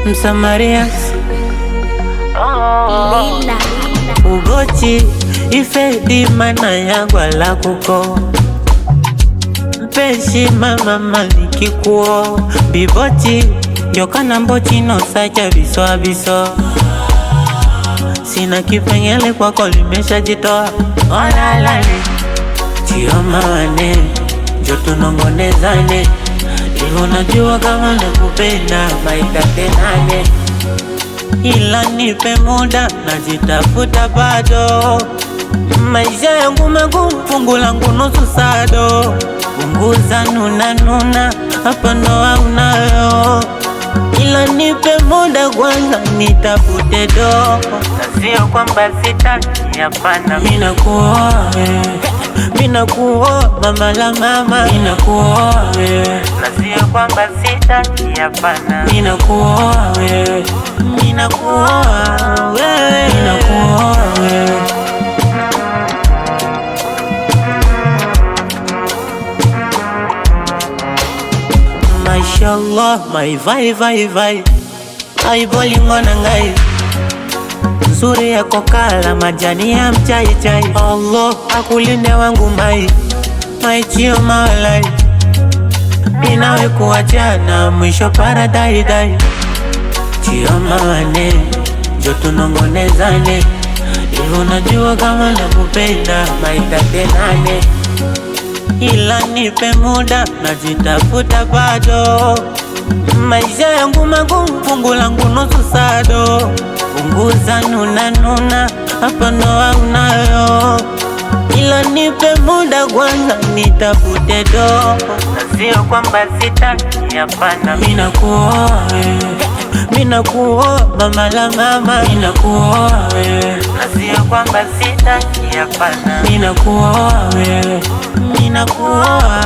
Msamaria Lila Ugochi Ifedi mana yagwa la kuko Mpeshi mama maliki kuo Biboti Yokana mbochi no sacha biso biso. Sina kipengele kwako limesha jitoa. Olalale Chioma wane Joto nongonezane Ivo najua kama nakupenda maitate nane. Ila nipe muda najitafuta bado. Maisha yangu magumu fungu langu nusu sado. Punguza nuna nuna hapa ndo unayo. Ila nipe muda kwanza nitafute do. Sio kwamba sitaki hapana. Mina kuoa Mina kuoa mama la mama. Mina kuoa na sio kwamba sitaki hapana. Mina kuoa Mina kuoa wewe. Mina kuoa Mashallah, my vai Ai bolingo na ngai Nzuri ya kokala majani ya mchai chai. Allah akulinde wangu mai Chioma walai. Minawe kuachana mwisho paradise. Chioma wane Joto nongonezane Ivo najua kama nakupenda maitate nane. Ila nipe muda najitafuta bado. Maisha yangu magumu fungu langu nusu sado. Punguza nuna nuna hapa ndo unayo. Ila nipe muda kwanza nitafute do. Na sio kwamba sitaki hapana. Mina kuoa Mina kuoa mama la mama. Mina kuoa na sio kwamba sitaki hapana. Mina kuoa Mina kuoa